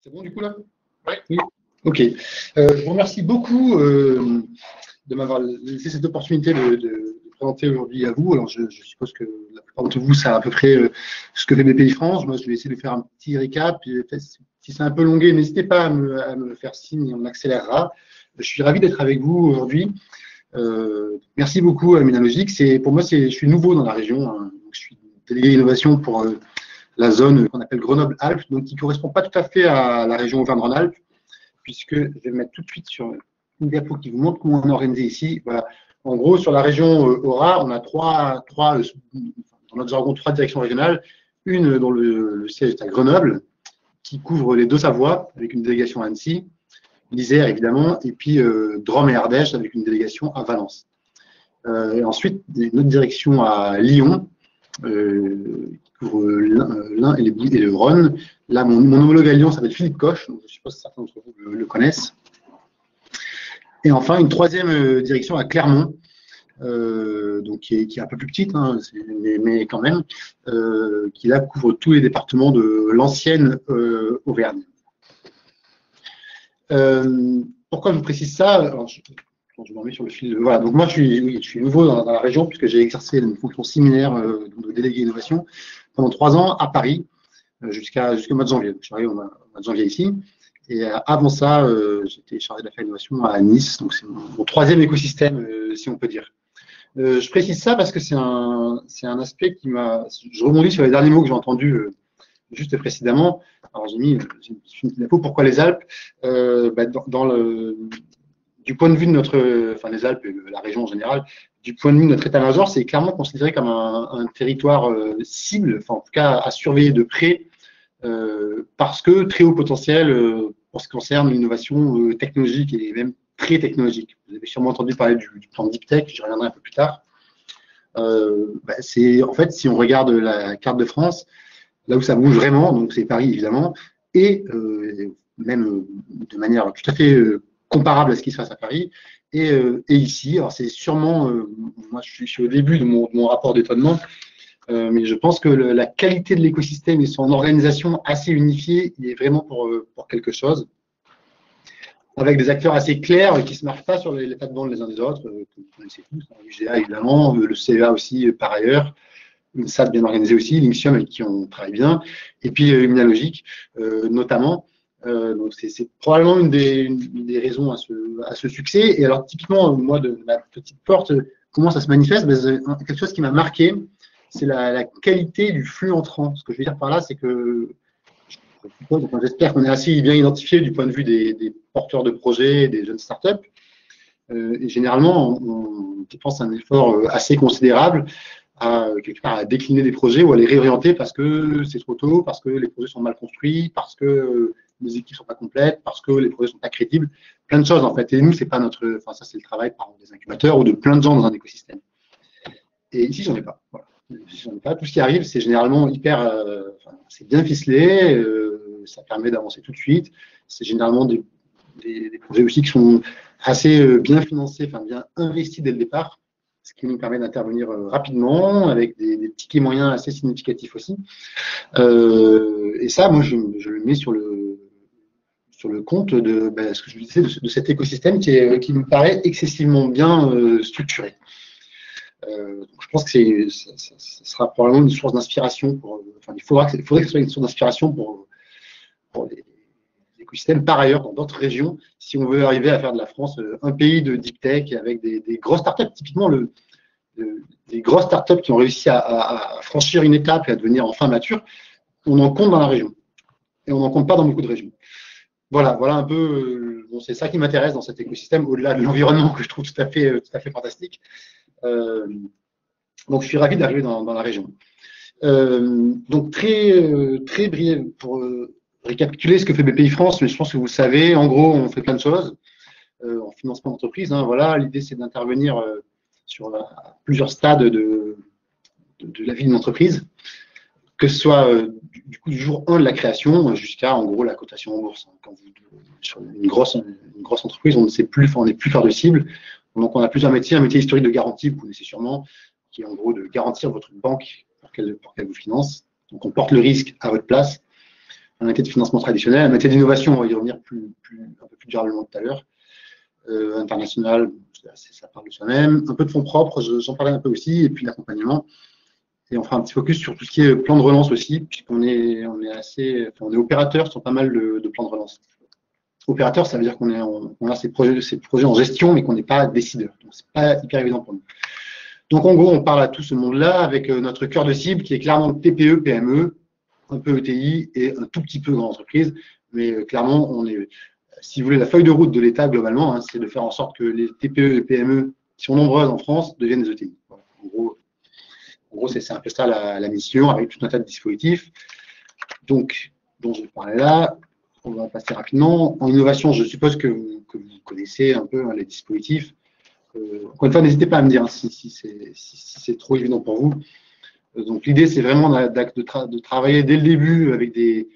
C'est bon du coup là? Ouais. Oui. Ok. Je vous remercie beaucoup de m'avoir laissé cette opportunité de présenter aujourd'hui à vous. Alors je suppose que la plupart d'entre vous savent à peu près ce que fait BPI France. Moi, je vais essayer de faire un petit récap. Et, si c'est un peu longué, n'hésitez pas à me faire signe et on accélérera. Je suis ravi d'être avec vous aujourd'hui. Merci beaucoup à Minalogic. Pour moi, je suis nouveau dans la région. Hein. Donc, je suis délégué innovation pour la zone qu'on appelle Grenoble-Alpes, donc qui ne correspond pas tout à fait à la région Auvergne-Rhône-Alpes, puisque je vais me mettre tout de suite sur une diapo qui vous montre comment on est organisé ici. Voilà. En gros, sur la région Aura, on a dans notre jargon, trois directions régionales. Une dont le siège est à Grenoble, qui couvre les Deux-Savoie, avec une délégation à Annecy, l'Isère évidemment, et puis Drôme et Ardèche, avec une délégation à Valence. Et ensuite, une autre direction à Lyon, qui couvre l'Ain et le Rhône. Là, mon homologue à Lyon s'appelle Philippe Coche, donc je suppose que certains d'entre vous le connaissent. Et enfin, une troisième direction à Clermont, donc qui est un peu plus petite, hein, mais quand même, qui là couvre tous les départements de l'ancienne Auvergne. Pourquoi je vous précise ça? Alors, je m'en mets sur le fil. Voilà, donc moi je suis nouveau dans la région puisque j'ai exercé une fonction similaire de délégué innovation pendant 3 ans à Paris jusqu'au mois de janvier. Donc, je suis arrivé au mois de janvier ici. Et avant ça, j'étais chargé d'affaires innovation à Nice. Donc c'est mon troisième écosystème, si on peut dire. Je précise ça parce que c'est un aspect qui m'a. Je rebondis sur les derniers mots que j'ai entendus juste précédemment. Alors j'ai mis une info. Pourquoi les Alpes? Du point de vue de les Alpes et la région en général, du point de vue de notre état-major, c'est clairement considéré comme un territoire cible, enfin en tout cas à surveiller de près, parce que très haut potentiel pour ce qui concerne l'innovation technologique et même très technologique. Vous avez sûrement entendu parler du plan Deep Tech, j'y reviendrai un peu plus tard. En fait, si on regarde la carte de France, là où ça bouge vraiment, donc c'est Paris évidemment, et même de manière tout à fait comparable à ce qui se passe à Paris, et ici. Alors c'est sûrement, moi je suis au début de mon rapport d'étonnement, mais je pense que la qualité de l'écosystème et son organisation assez unifiée, il est vraiment pour quelque chose, avec des acteurs assez clairs qui ne se marquent pas sur les plates-bandes les uns des autres, que vous connaissez tous, l'UGA évidemment, le CEA aussi par ailleurs, une SAT bien organisée aussi, l'Inxium avec qui on travaille bien, et puis Minalogic notamment. Donc c'est probablement une des raisons à ce succès. Et alors typiquement, moi, de ma petite porte, comment ça se manifeste? Quelque chose qui m'a marqué, c'est la qualité du flux entrant. Ce que je veux dire par là, c'est que j'espère qu'on est assez bien identifié du point de vue des porteurs de projets, des jeunes startups. Et généralement, on dépense un effort assez considérable quelque part à décliner des projets ou à les réorienter parce que c'est trop tôt, parce que les projets sont mal construits, parce que les équipes sont pas complètes, parce que les projets sont pas crédibles, plein de choses en fait. Et nous, c'est pas ça c'est le travail par exemple, des incubateurs ou de plein de gens dans un écosystème. Et ici, j'en ai pas. Voilà. Ici, j'en ai pas. Tout ce qui arrive, c'est généralement c'est bien ficelé, ça permet d'avancer tout de suite. C'est généralement des projets aussi qui sont assez bien financés, bien investis dès le départ, ce qui nous permet d'intervenir rapidement, avec des tickets moyens assez significatifs aussi. Et ça, moi, je le mets sur le compte de ce que je disais, de cet écosystème qui me paraît excessivement bien structuré. Donc je pense que ça sera probablement une source d'inspiration il faudrait que ce soit une source d'inspiration pour les écosystèmes par ailleurs dans d'autres régions, si on veut arriver à faire de la France un pays de deep tech avec des grosses startups. Typiquement, des grosses startups qui ont réussi à franchir une étape et à devenir enfin matures, on en compte dans la région. Et on n'en compte pas dans beaucoup de régions. Voilà un peu, c'est ça qui m'intéresse dans cet écosystème, au-delà de l'environnement que je trouve tout à fait fantastique. Donc, je suis ravi d'arriver dans la région. Donc, très briève pour récapituler ce que fait BPI France, mais je pense que vous le savez, en gros, on fait plein de choses en financement d'entreprise. Hein, voilà, l'idée, c'est d'intervenir sur plusieurs stades de la vie d'une entreprise, que ce soit du jour 1 de la création jusqu'à, en gros, la cotation en bourse. Quand sur une grosse entreprise, on n'est plus cœur de cible. Donc, on a plusieurs métiers. Un métier historique de garantie, vous connaissez sûrement, qui est en gros de garantir votre banque pour qu'elle vous finance. Donc, on porte le risque à votre place. un métier de financement traditionnel. Un métier d'innovation, on va y revenir un peu plus durablement tout à l'heure. International, ça parle de soi-même. Un peu de fonds propres, j'en parlais un peu aussi, et puis l'accompagnement. Et on fera un petit focus sur tout ce qui est plan de relance aussi, puisqu'on est opérateur sur pas mal de plans de relance. Opérateur, ça veut dire qu'on a ces projets en gestion, mais qu'on n'est pas décideur. Donc, c'est pas hyper évident pour nous. Donc, en gros, on parle à tout ce monde-là avec notre cœur de cible qui est clairement TPE, PME, un peu ETI et un tout petit peu grande entreprise. Mais clairement, si vous voulez, la feuille de route de l'État, globalement, hein, c'est de faire en sorte que les TPE et PME qui sont nombreuses en France deviennent des ETI. Voilà. En gros, c'est un peu ça la mission, avec tout un tas de dispositifs. Donc, dont je vais parler là. On va passer rapidement. En innovation, je suppose que vous connaissez un peu, hein, les dispositifs. Encore une fois, n'hésitez pas à me dire, hein, si c'est trop évident pour vous. Donc, l'idée, c'est vraiment de travailler dès le début avec des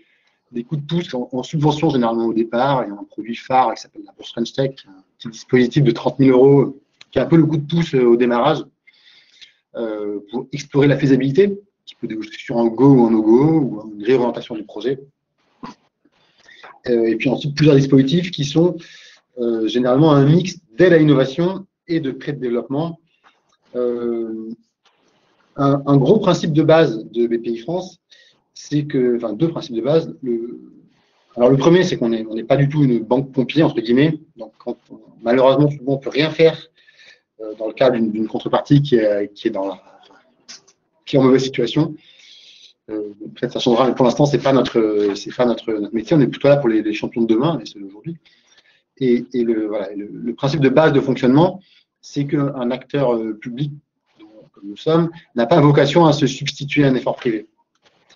coups de pouce en subvention, généralement au départ. Il y a un produit phare qui s'appelle la bourse French Tech, un petit dispositif de 30 000 € qui est un peu le coup de pouce au démarrage pour explorer la faisabilité, qui peut déboucher sur un go ou un no-go, ou une réorientation du projet. Et puis ensuite, plusieurs dispositifs qui sont généralement un mix d'aide à l'innovation et de prêt de développement. Un gros principe de base de BPI France, c'est que, enfin, deux principes de base. Alors, le premier, c'est qu'on n'est pas du tout une banque pompier, entre guillemets. Donc, malheureusement, souvent, on ne peut rien faire dans le cadre d'une contrepartie qui est en mauvaise situation. Peut-être ça changera, mais pour l'instant, c'est pas notre métier. On est plutôt là pour les champions de demain, et c'est d'aujourd'hui. Et le principe de base de fonctionnement, c'est qu'un acteur public, comme nous sommes, n'a pas vocation à se substituer à un effort privé.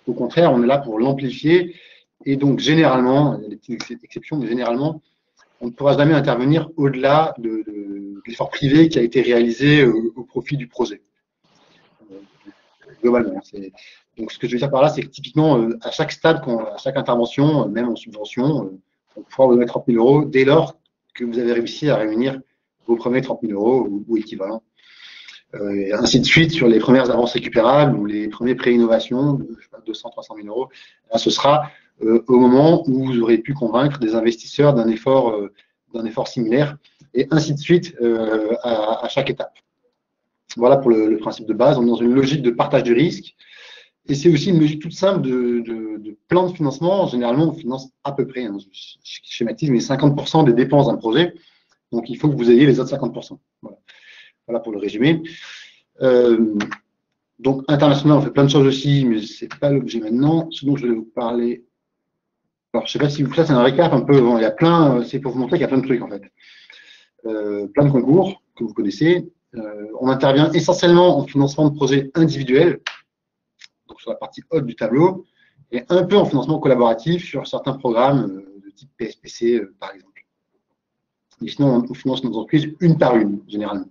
Au contraire, on est là pour l'amplifier. Et donc, généralement, il y a des petites exceptions, mais généralement, on ne pourra jamais intervenir au-delà de l'effort privé qui a été réalisé au profit du projet. Globalement. Donc, ce que je veux dire par là, c'est que typiquement, à chaque stade, à chaque intervention, même en subvention, on pourra vous mettre 30 000 € dès lors que vous avez réussi à réunir vos premiers 30 000 € ou équivalents. Et ainsi de suite sur les premières avances récupérables ou les premiers pré-innovations de 200 000 – 300 000 €. Là, ce sera au moment où vous aurez pu convaincre des investisseurs d'un effort similaire, et ainsi de suite à chaque étape. Voilà pour le principe de base. On est dans une logique de partage du risque. Et c'est aussi une logique toute simple de plan de financement. Généralement, on finance à peu près, hein, je schématise, mais 50% des dépenses d'un projet. Donc, il faut que vous ayez les autres 50%. Voilà pour le résumé. Donc, international, on fait plein de choses aussi, mais ce n'est pas l'objet maintenant. Ce dont je vais vous parler. Alors, je ne sais pas si ça, c'est un récap un peu. Bon, il y a plein, c'est pour vous montrer qu'il y a plein de trucs, en fait. Plein de concours que vous connaissez. On intervient essentiellement en financement de projets individuels, donc sur la partie haute du tableau, et un peu en financement collaboratif sur certains programmes de type PSPC, par exemple. Et sinon, on finance nos entreprises une par une, généralement,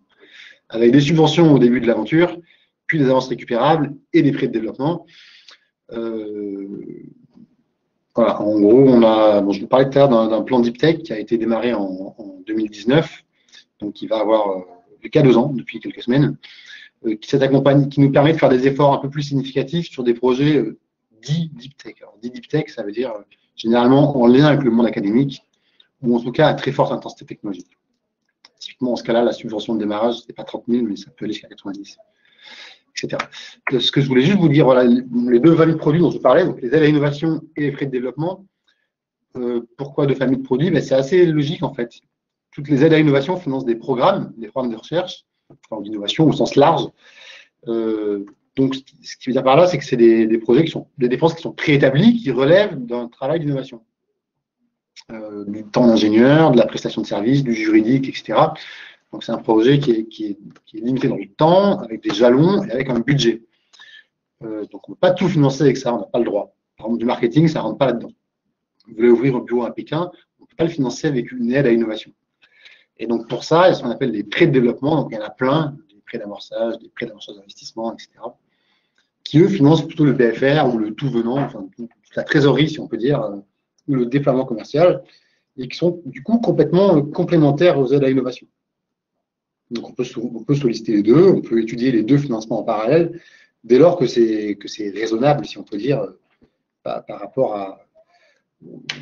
avec des subventions au début de l'aventure, puis des avances récupérables et des prêts de développement. Voilà, en gros, je vous parlais tout à l'heure d'un plan Deep Tech qui a été démarré en 2019, donc qui va avoir qu'à 2 ans, depuis quelques semaines, qui nous permet de faire des efforts un peu plus significatifs sur des projets dits Deep Tech. Alors, dit Deep Tech, ça veut dire généralement en lien avec le monde académique, ou en tout cas à très forte intensité technologique. Typiquement, en ce cas-là, la subvention de démarrage, ce n'est pas 30 000, mais ça peut aller jusqu'à 90, etc. Ce que je voulais juste vous dire, voilà, les deux familles de produits dont je parlais, donc les aides à l'innovation et les frais de développement. Pourquoi deux familles de produits? C'est assez logique, en fait. Toutes les aides à l'innovation financent des programmes de recherche, enfin, d'innovation au sens large. Donc, ce qui veut dire par là, c'est que c'est des projets qui sont des dépenses qui sont préétablies, qui relèvent d'un travail d'innovation. Du temps d'ingénieur, de la prestation de services, du juridique, etc. Donc, c'est un projet qui est limité dans le temps, avec des jalons et avec un budget. Donc, on ne peut pas tout financer avec ça, on n'a pas le droit. Par exemple, du marketing, ça ne rentre pas là-dedans. Vous voulez ouvrir un bureau à Pékin, on ne peut pas le financer avec une aide à l'innovation. Et donc, pour ça, il y a ce qu'on appelle des prêts de développement. Donc, il y en a plein, des prêts d'amorçage, d'investissement, etc., qui, eux, financent plutôt le BFR ou le tout venant, enfin, toute la trésorerie, si on peut dire, ou le déploiement commercial, et qui sont, du coup, complètement complémentaires aux aides à l'innovation. Donc, on peut solliciter les deux, on peut étudier les deux financements en parallèle, dès lors que c'est raisonnable, si on peut dire, par rapport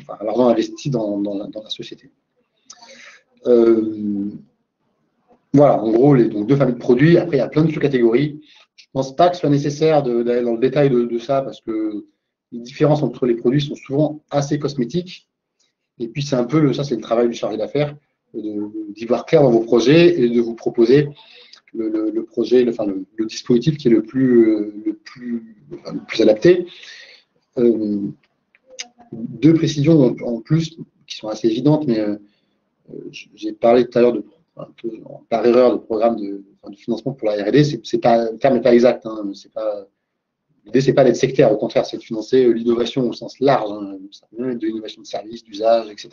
enfin, l'argent investi dans la société. Voilà, en gros, donc 2 familles de produits. Après, il y a plein de sous-catégories. Je ne pense pas que ce soit nécessaire d'aller dans le détail de ça parce que les différences entre les produits sont souvent assez cosmétiques. Et puis, c'est un peu, ça, c'est le travail du chargé d'affaires, d'y voir clair dans vos projets et de vous proposer le projet, le dispositif qui est le plus adapté. 2 précisions en plus qui sont assez évidentes, mais j'ai parlé tout à l'heure par erreur de programme de financement pour la R&D. Le terme n'est pas exact. Hein, l'idée, c'est pas d'être sectaire, au contraire, c'est de financer l'innovation au sens large, hein, de l'innovation de service, d'usage, etc.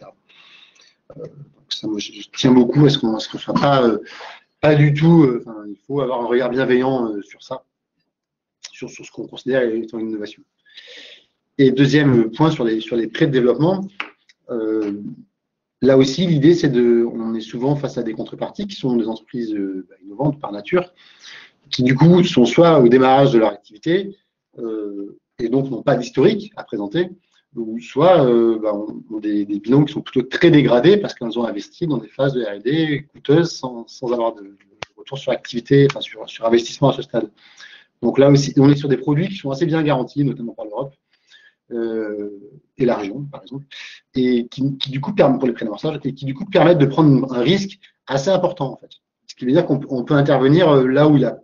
Donc ça, moi, je tiens beaucoup à ce qu'on ne soit pas du tout. Il faut avoir un regard bienveillant sur ça, sur ce qu'on considère étant une innovation. Et deuxième point sur les prêts de développement. Là aussi, l'idée, on est souvent face à des contreparties qui sont des entreprises innovantes par nature, qui du coup sont soit au démarrage de leur activité et donc n'ont pas d'historique à présenter, ou soit ont des bilans qui sont plutôt très dégradés parce qu'elles ont investi dans des phases de R&D coûteuses sans avoir de retour sur activité, enfin sur investissement à ce stade. Donc là aussi, on est sur des produits qui sont assez bien garantis, notamment par l'Europe. Et la région, par exemple, et qui du coup permettent, pour les prêts d'amorçage, et qui du coup permettent de prendre un risque assez important, en fait. Ce qui veut dire qu'on peut intervenir là où il y a,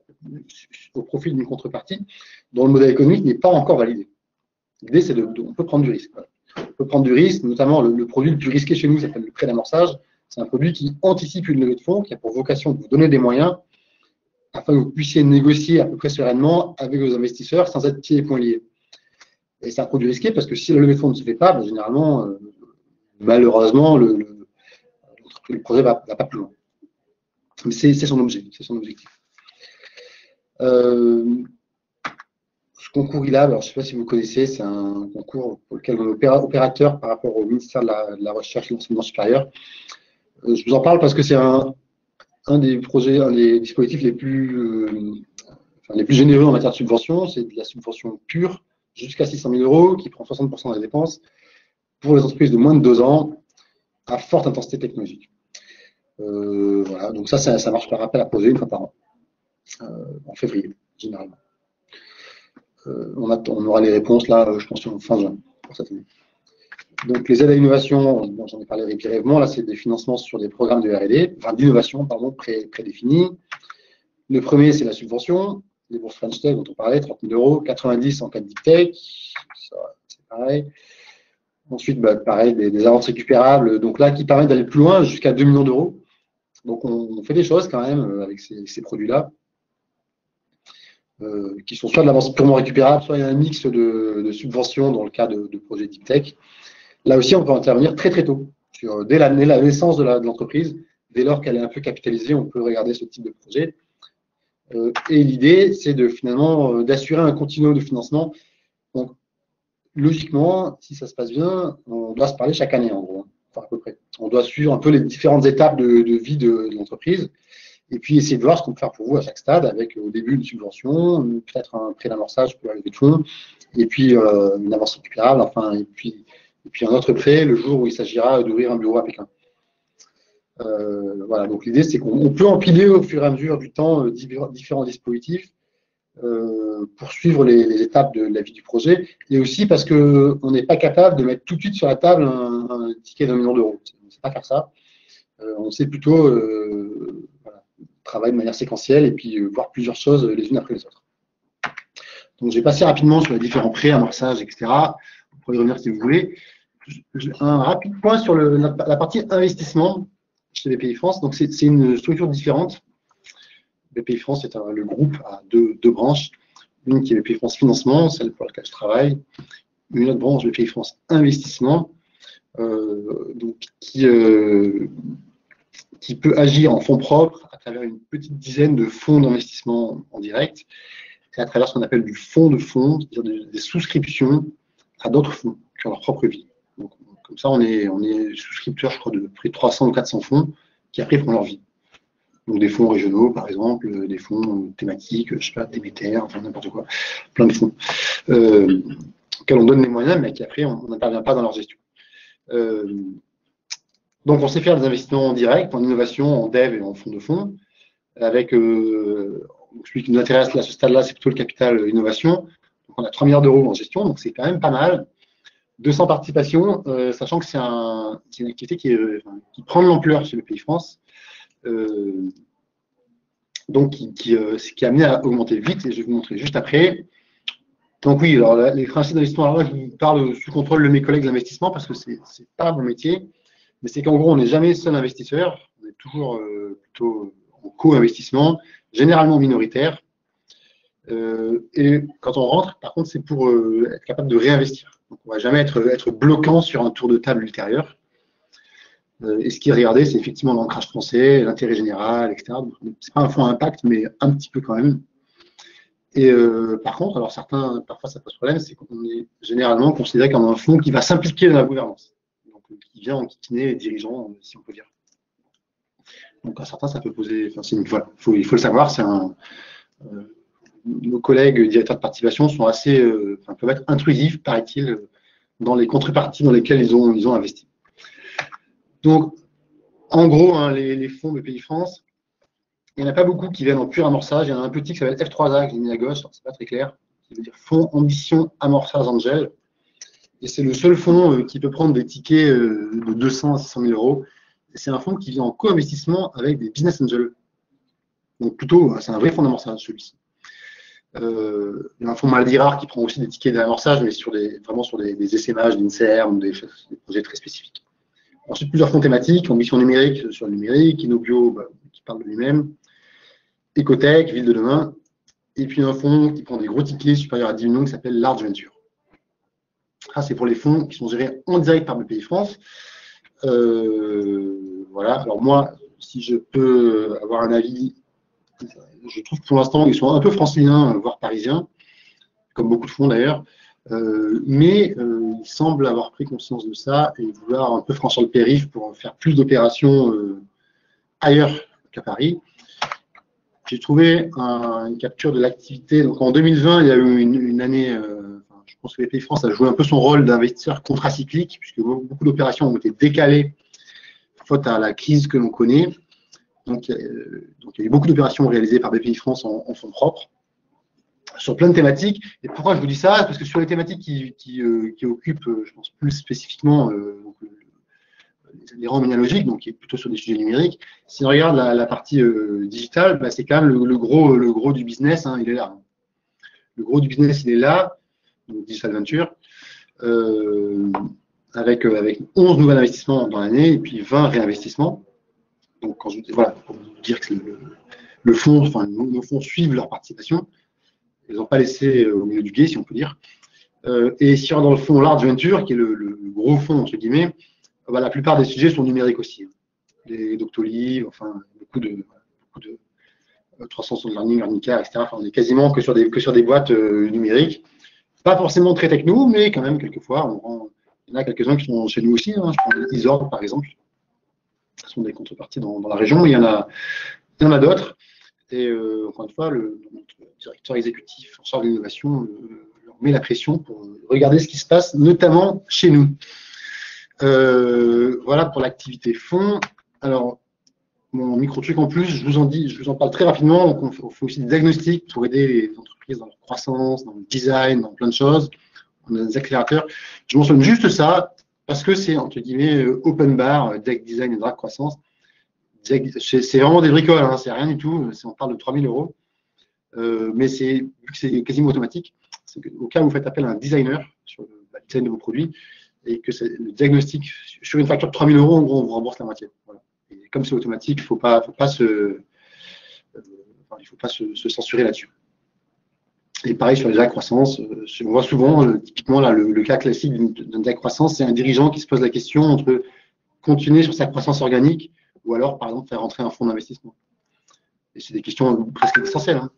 au profit d'une contrepartie, dont le modèle économique n'est pas encore validé. L'idée, c'est on peut prendre du risque. Voilà. On peut prendre du risque, notamment le produit le plus risqué chez nous s'appelle le prêt d'amorçage. C'est un produit qui anticipe une levée de fonds, qui a pour vocation de vous donner des moyens afin que vous puissiez négocier à peu près sereinement avec vos investisseurs sans être pieds et poings liés. Et c'est un produit risqué parce que si la levée de fonds ne se fait pas, généralement, malheureusement, le projet ne va pas plus loin. Mais c'est son objet, c'est son objectif. Ce concours ILAB, alors je ne sais pas si vous connaissez, c'est un concours pour lequel on est opérateur par rapport au ministère de la Recherche et de l'Enseignement supérieur. Je vous en parle parce que c'est un des projets, un des dispositifs les plus généreux en matière de subvention. C'est de la subvention pure jusqu'à 600 000 € qui prend 60% des dépenses pour les entreprises de moins de 2 ans à forte intensité technologique. Voilà, donc ça marche par appel à projet une fois par an, en février, généralement. On aura les réponses là, je pense, fin juin pour cette année. Donc les aides à l'innovation, bon, j'en ai parlé brièvement, là c'est des financements sur des programmes de R&D, enfin d'innovation, pardon, prédéfinis. Le premier, c'est la subvention, les bourses French Tech dont on parlait, 30 000 €, 90 en cas de Deep Tech, c'est pareil. Ensuite, pareil, des avances récupérables, donc là, qui permettent d'aller plus loin, jusqu'à 2 millions d'euros. Donc, on fait des choses quand même avec ces produits-là, qui sont soit de l'avance purement récupérable, soit il y a un mix de subventions dans le cas de projets Deep Tech. Là aussi, on peut intervenir très très tôt, dès la naissance de l'entreprise. Dès lors qu'elle est un peu capitalisée, on peut regarder ce type de projet. Et l'idée, c'est finalement d'assurer un continuum de financement. Donc, logiquement, si ça se passe bien, on doit se parler chaque année, en gros, enfin, à peu près. On doit suivre un peu les différentes étapes de vie de l'entreprise et puis essayer de voir ce qu'on peut faire pour vous à chaque stade, avec au début une subvention, peut-être un prêt d'amorçage pour la levée de fonds, et puis une avance récupérable, enfin, et puis un autre prêt le jour où il s'agira d'ouvrir un bureau à Pékin. Voilà, donc l'idée, c'est qu'on peut empiler au fur et à mesure du temps différents dispositifs pour suivre les étapes de la vie du projet, et aussi parce qu'on n'est pas capable de mettre tout de suite sur la table un ticket d'1 million d'euros. On ne sait pas faire ça. On sait plutôt travailler de manière séquentielle et puis voir plusieurs choses les unes après les autres. Donc, je vais passer rapidement sur les différents prêts, amorçage, etc. Vous pourrez y revenir si vous voulez. Un rapide point sur la partie investissement chez BPI France. Donc, c'est une structure différente. BPI France, c'est le groupe à deux branches. Une qui est BPI France Financement, celle pour laquelle je travaille. Une autre branche, BPI France Investissement, donc, qui peut agir en fonds propres à travers une petite dizaine de fonds d'investissement en direct et à travers ce qu'on appelle du fonds de fonds, c'est-à-dire des souscriptions à d'autres fonds qui ont leur propre vie. Donc, comme ça, on est souscripteur, je crois, de près de 300 ou 400 fonds qui après font leur vie. Donc des fonds régionaux, par exemple, des fonds thématiques, je ne sais pas, Déméter, enfin n'importe quoi, plein de fonds auxquels on donne les moyens, mais qui après, on n'intervient pas dans leur gestion. Donc, on sait faire des investissements directs en innovation, en dev et en fonds de fonds. Avec, celui qui nous intéresse là, à ce stade-là, c'est plutôt le capital innovation. Donc, on a 3 milliards d'euros en gestion, donc c'est quand même pas mal. 200 participations, sachant que c'est une activité qui prend de l'ampleur chez Bpifrance, donc qui est amené à augmenter vite, et je vais vous montrer juste après. Donc oui, alors les principes d'investissement, alors là, je vous parle sous contrôle de mes collègues d'investissement parce que c'est pas mon métier, mais c'est qu'en gros, on n'est jamais seul investisseur, on est toujours plutôt en co-investissement, généralement minoritaire. Et quand on rentre, par contre, c'est pour être capable de réinvestir. Donc, on ne va jamais être bloquant sur un tour de table ultérieur. Et ce qui est regardé, c'est effectivement l'ancrage français, l'intérêt général, etc. Ce n'est pas un fonds à impact, mais un petit peu quand même. Et par contre, alors certains, parfois ça pose problème, c'est qu'on est généralement considéré comme un fonds qui va s'impliquer dans la gouvernance. Donc, qui vient enquiquiner les dirigeants, si on peut dire. Donc, à certains, ça peut poser. Enfin, voilà, il faut le savoir, c'est nos collègues directeurs de participation sont assez, peuvent être intrusifs, paraît-il, dans les contreparties dans lesquelles ils ont investi. Donc, en gros, hein, les fonds Bpifrance, il n'y en a pas beaucoup qui viennent en pur amorçage. Il y en a un petit qui s'appelle F3A, qui est mis à gauche, c'est pas très clair, qui veut dire Fonds Ambition Amorçage Angel. Et c'est le seul fonds qui peut prendre des tickets de 200 à 600 000 euros. C'est un fonds qui vient en co-investissement avec des business angels. Donc, plutôt, c'est un vrai fonds d'amorçage, celui-ci. Il y a un fonds maladie rare qui prend aussi des tickets d'amorçage, mais vraiment sur des essaimages d'INSERM, des projets très spécifiques. Ensuite, plusieurs fonds thématiques, ambition numérique sur le numérique, InnoBio, qui parle de lui-même, Ecotech, Ville de demain, et puis un fonds qui prend des gros tickets supérieurs à 10 millions qui s'appelle Large Venture. Ça, c'est pour les fonds qui sont gérés en direct par Bpifrance. Voilà, alors moi, si je peux avoir un avis, je trouve que pour l'instant, ils sont un peu franciliens, voire parisiens, comme beaucoup de fonds d'ailleurs, mais ils semblent avoir pris conscience de ça et vouloir un peu franchir le périph' pour faire plus d'opérations ailleurs qu'à Paris. J'ai trouvé une capture de l'activité. Donc en 2020, il y a eu une année, je pense que Bpifrance a joué un peu son rôle d'investisseur contracyclique, puisque beaucoup d'opérations ont été décalées faute à la crise que l'on connaît. Donc, il y a eu beaucoup d'opérations réalisées par Bpifrance en fonds propres sur plein de thématiques. Et pourquoi je vous dis ça? Parce que sur les thématiques qui occupent, je pense plus spécifiquement les rangs généalogiques, donc qui est plutôt sur des sujets numériques, si on regarde la partie digitale, c'est quand même le gros du business, hein, il est là. Le gros du business, il est là, donc Digital Venture, avec 11 nouveaux investissements dans l'année et puis 20 réinvestissements. Donc, quand voilà, pour vous dire que le fonds, enfin, nos fonds suivent leur participation. Ils n'ont pas laissé au milieu du gué, si on peut dire. Et si on regarde dans le fonds Large Venture, qui est le gros fonds, entre guillemets, la plupart des sujets sont numériques aussi. Les Doctolib, enfin, beaucoup de 300 learning, Arnica, etc. Enfin, on est quasiment que sur des boîtes numériques. Pas forcément très techno, mais quand même, quelquefois, il y en a quelques-uns qui sont chez nous aussi. Hein. Je prends Isord, par exemple. Ce sont des contreparties dans la région, mais il y en a d'autres. Et encore une fois, notre directeur exécutif en charge de l'innovation leur met la pression pour regarder ce qui se passe, notamment chez nous. Voilà pour l'activité fonds. Alors, mon micro-truc en plus, je vous en parle très rapidement. Donc, on fait aussi des diagnostics pour aider les entreprises dans leur croissance, dans le design, dans plein de choses. On a des accélérateurs. Je mentionne juste ça parce que c'est, entre guillemets, open bar, design et drag croissance. C'est vraiment des bricoles, hein, c'est rien du tout. On parle de 3 000 euros. Mais vu que c'est quasiment automatique, au cas où vous faites appel à un designer sur le design de vos produits et que le diagnostic sur une facture de 3 000 euros, en gros, on vous rembourse la moitié. Voilà. Et comme c'est automatique, il ne faut pas se censurer là-dessus. Et pareil sur les DAC croissance, on voit souvent, typiquement, là, le cas classique d'un DAC croissance, c'est un dirigeant qui se pose la question entre continuer sur sa croissance organique ou alors, par exemple, faire rentrer un fonds d'investissement. Et c'est des questions presque essentielles. Hein.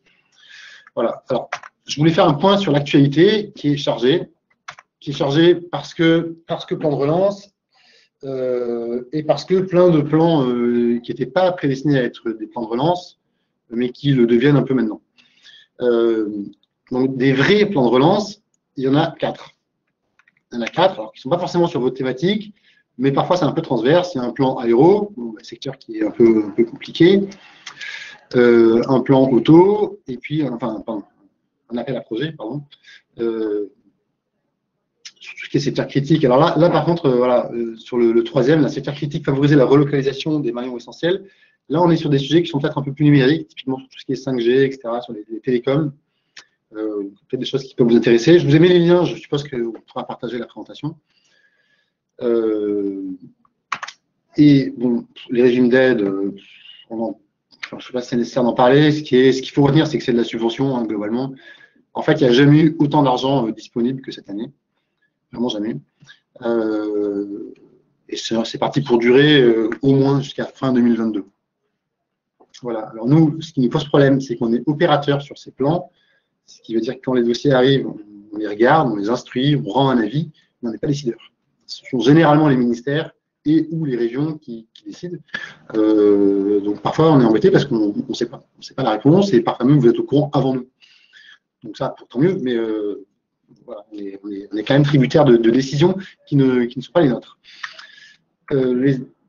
Voilà. Alors, je voulais faire un point sur l'actualité qui est chargée parce que plan de relance et parce que plein de plans qui n'étaient pas prédestinés à être des plans de relance, mais qui le deviennent un peu maintenant. Donc, des vrais plans de relance, il y en a 4. Il y en a 4, alors qui ne sont pas forcément sur votre thématique, mais parfois c'est un peu transverse. Il y a un plan aéro, un secteur qui est un peu compliqué, un plan auto, et puis, enfin, pardon, un appel à projet, pardon, sur tout ce qui est secteur critique. Alors là par contre, voilà, sur le troisième, le secteur critique, favoriser la relocalisation des maillons essentiels. Là, on est sur des sujets qui sont peut-être un peu plus numériques, typiquement sur tout ce qui est 5G, etc., sur les télécoms. Peut-être des choses qui peuvent vous intéresser. Je vous ai mis les liens, je suppose qu'on pourra partager la présentation. Et bon, les régimes d'aide, je ne sais pas si c'est nécessaire d'en parler. Ce qu'il faut retenir, c'est que c'est de la subvention, hein, globalement. En fait, il n'y a jamais eu autant d'argent disponible que cette année. Vraiment jamais. Et c'est parti pour durer au moins jusqu'à fin 2022. Voilà. Alors nous, ce qui nous pose problème, c'est qu'on est opérateur sur ces plans, ce qui veut dire que quand les dossiers arrivent, on les regarde, on les instruit, on rend un avis, mais on n'est pas décideur. Ce sont généralement les ministères et ou les régions qui décident. Donc parfois, on est embêté parce qu'on ne sait pas. On ne sait pas la réponse et parfois même, vous êtes au courant avant nous. Donc ça, tant mieux, mais voilà, on est quand même tributaire de décisions qui ne sont pas les nôtres.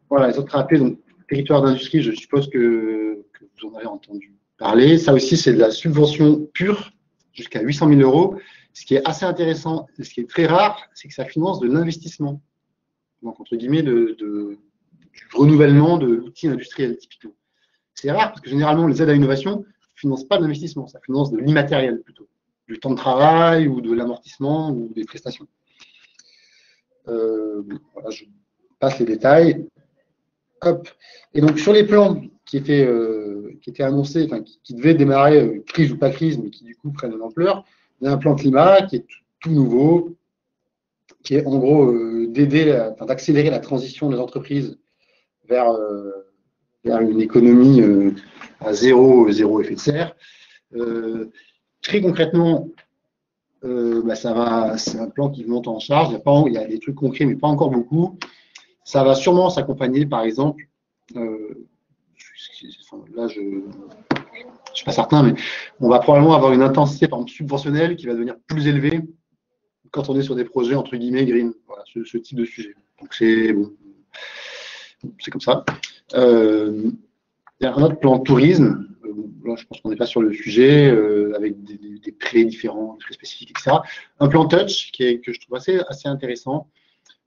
Voilà, les autres appels, donc territoire d'industrie, je suppose que vous en avez entendu parler. Ça aussi, c'est de la subvention pure, jusqu'à 800 000 euros. Ce qui est assez intéressant, ce qui est très rare, c'est que ça finance de l'investissement. Donc, entre guillemets, du renouvellement de l'outil industriel, typiquement. C'est rare parce que généralement, les aides à l'innovation ne financent pas de l'investissement, ça finance de l'immatériel plutôt, du temps de travail ou de l'amortissement ou des prestations. Voilà, je passe les détails. Hop. Et donc, sur les plans qui étaient annoncés, enfin, qui devaient démarrer, crise ou pas crise, mais qui du coup prennent de l'ampleur, il y a un plan climat qui est tout nouveau, qui est en gros d'accélérer la transition des entreprises vers une économie à zéro effet de serre. Très concrètement, c'est un plan qui monte en charge. Il y a des trucs concrets, mais pas encore beaucoup. Ça va sûrement s'accompagner, par exemple, là je ne suis pas certain, mais on va probablement avoir une intensité par exemple, subventionnelle qui va devenir plus élevée quand on est sur des projets entre guillemets green. Voilà, ce type de sujet. Donc c'est bon, c'est comme ça. Il y a un autre plan tourisme. Là, je pense qu'on n'est pas sur le sujet, avec des prêts différents, très spécifiques, etc. Un plan touch que je trouve assez intéressant.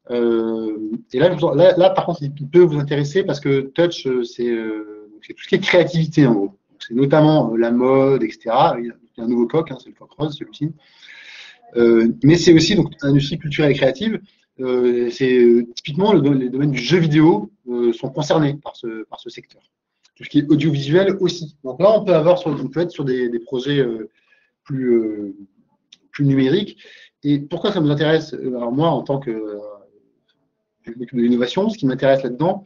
Et là, par contre, il peut vous intéresser parce que touch, c'est tout ce qui est créativité en gros. C'est notamment la mode, etc. Il y a un nouveau coq, hein, c'est le coq rose, celui-ci. Mais c'est aussi donc l'industrie culturelle et créative. Typiquement les domaines du jeu vidéo sont concernés par ce secteur. Tout ce qui est audiovisuel aussi. Donc là, on peut être sur des projets plus numériques. Et pourquoi ça nous intéresse? Alors moi, en tant que de l'innovation, ce qui m'intéresse là-dedans,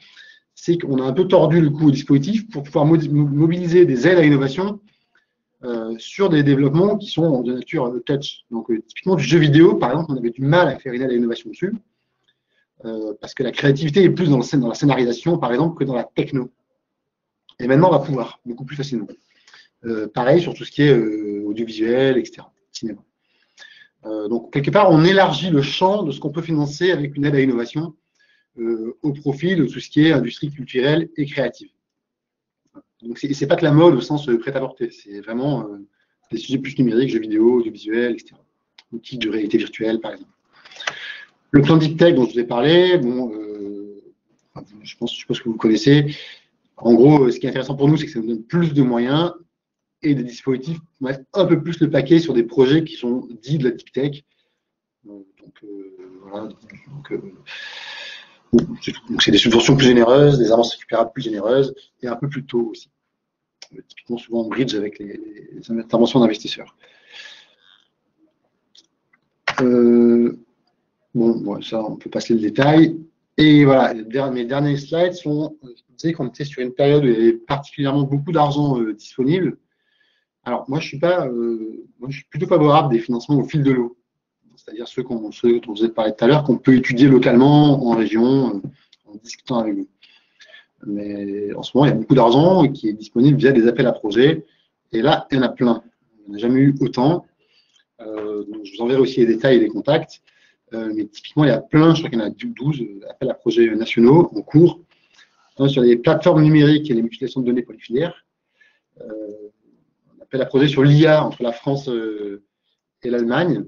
c'est qu'on a un peu tordu le coup au dispositif pour pouvoir mobiliser des aides à l'innovation sur des développements qui sont de nature touch. Donc, typiquement du jeu vidéo, par exemple, on avait du mal à faire une aide à l'innovation dessus, parce que la créativité est plus dans la scénarisation, par exemple, que dans la techno. Et maintenant, on va pouvoir, beaucoup plus facilement. Pareil sur tout ce qui est audiovisuel, etc., cinéma. Donc, quelque part, on élargit le champ de ce qu'on peut financer avec une aide à l'innovation au profit de tout ce qui est industrie culturelle et créative. Donc, c'est pas que la mode au sens prêt-à-porter, c'est vraiment des sujets plus numériques, jeux vidéo, audiovisuels, etc. Outils de réalité virtuelle, par exemple. Le plan Deep Tech dont je vous ai parlé, bon, je suppose que vous connaissez. En gros, ce qui est intéressant pour nous, c'est que ça nous donne plus de moyens et des dispositifs pour mettre un peu plus le paquet sur des projets qui sont dits de la Deep Tech. Voilà. Donc, c'est des subventions plus généreuses, des avances récupérables plus généreuses et un peu plus tôt aussi. Typiquement, souvent en bridge avec les interventions d'investisseurs. Bon, ça, on peut passer le détail. Et voilà, mes derniers slides sont, je disais qu'on était sur une période où il y avait particulièrement beaucoup d'argent disponible. Alors, moi, je suis plutôt favorable des financements au fil de l'eau. C'est-à-dire ceux dont vous avez parlé tout à l'heure, qu'on peut étudier localement, en région, en discutant avec vous. Mais en ce moment, il y a beaucoup d'argent qui est disponible via des appels à projets. Et là, il y en a plein. Il n'y en a jamais eu autant. Donc, je vous enverrai aussi les détails et les contacts. Mais typiquement, il y a plein, je crois qu'il y en a 12 appels à projets nationaux en cours, sur les plateformes numériques et les mutualisations de données polyfilières. On appelle à projet sur l'IA entre la France et l'Allemagne,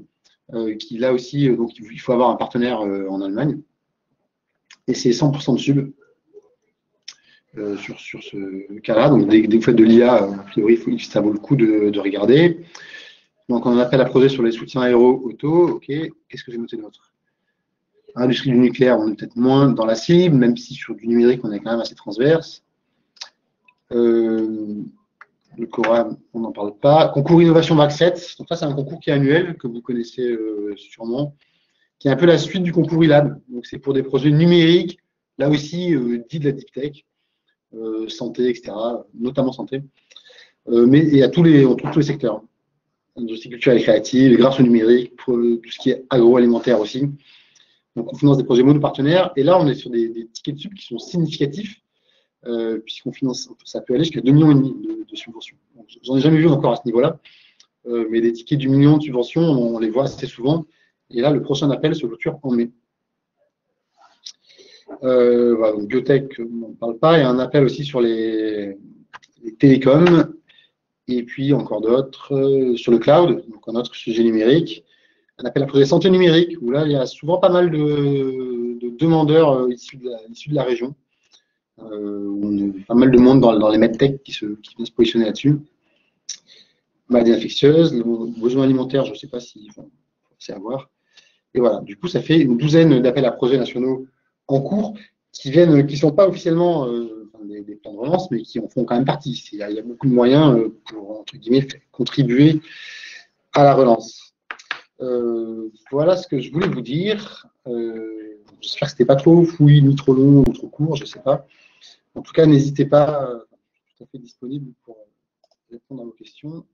qui là aussi, donc il faut avoir un partenaire en Allemagne. Et c'est 100% de sub sur ce cas-là. Donc dès que vous faites de l'IA, a priori, ça vaut le coup de regarder. Donc on appelle à projet sur les soutiens aéro-auto. OK. Qu'est-ce que j'ai noté d'autre? Industrie du nucléaire, on est peut-être moins dans la cible, même si sur du numérique, on est quand même assez transverse. Le Cora, on n'en parle pas. Concours Innovation Bac 7. Donc ça, c'est un concours qui est annuel, que vous connaissez sûrement, qui est un peu la suite du concours ILAB. Donc c'est pour des projets numériques, là aussi, dits de la deep tech, santé, etc., notamment santé. Mais il y a tous les secteurs. Industrie culturelle et créative, grâce au numérique, pour tout ce qui est agroalimentaire aussi. Donc on finance des projets monopartenaires. Et là, on est sur des tickets de sub qui sont significatifs, puisqu'on finance, ça peut aller jusqu'à 2,5 millions de subventions. J'en ai jamais vu encore à ce niveau-là, mais des tickets du million de subventions, on les voit assez souvent. Et là, le prochain appel se clôture en mai. Voilà, donc biotech, on n'en parle pas. Il y a un appel aussi sur les télécoms, et puis encore d'autres sur le cloud, donc un autre sujet numérique. Un appel à projet santé numérique, où là, il y a souvent pas mal de demandeurs issus de la région. Pas mal de monde dans les medtech qui vient se positionner là-dessus. Maladies infectieuses, les besoins alimentaires, je ne sais pas si c'est à voir. Et voilà, du coup, ça fait une douzaine d'appels à projets nationaux en cours qui ne sont pas officiellement des plans de relance, mais qui en font quand même partie. Il y a beaucoup de moyens pour, entre guillemets, contribuer à la relance. Voilà ce que je voulais vous dire. J'espère que ce n'était pas trop fouillis, ni trop long, ou trop court, je ne sais pas. En tout cas, n'hésitez pas, je suis tout à fait disponible pour répondre à vos questions.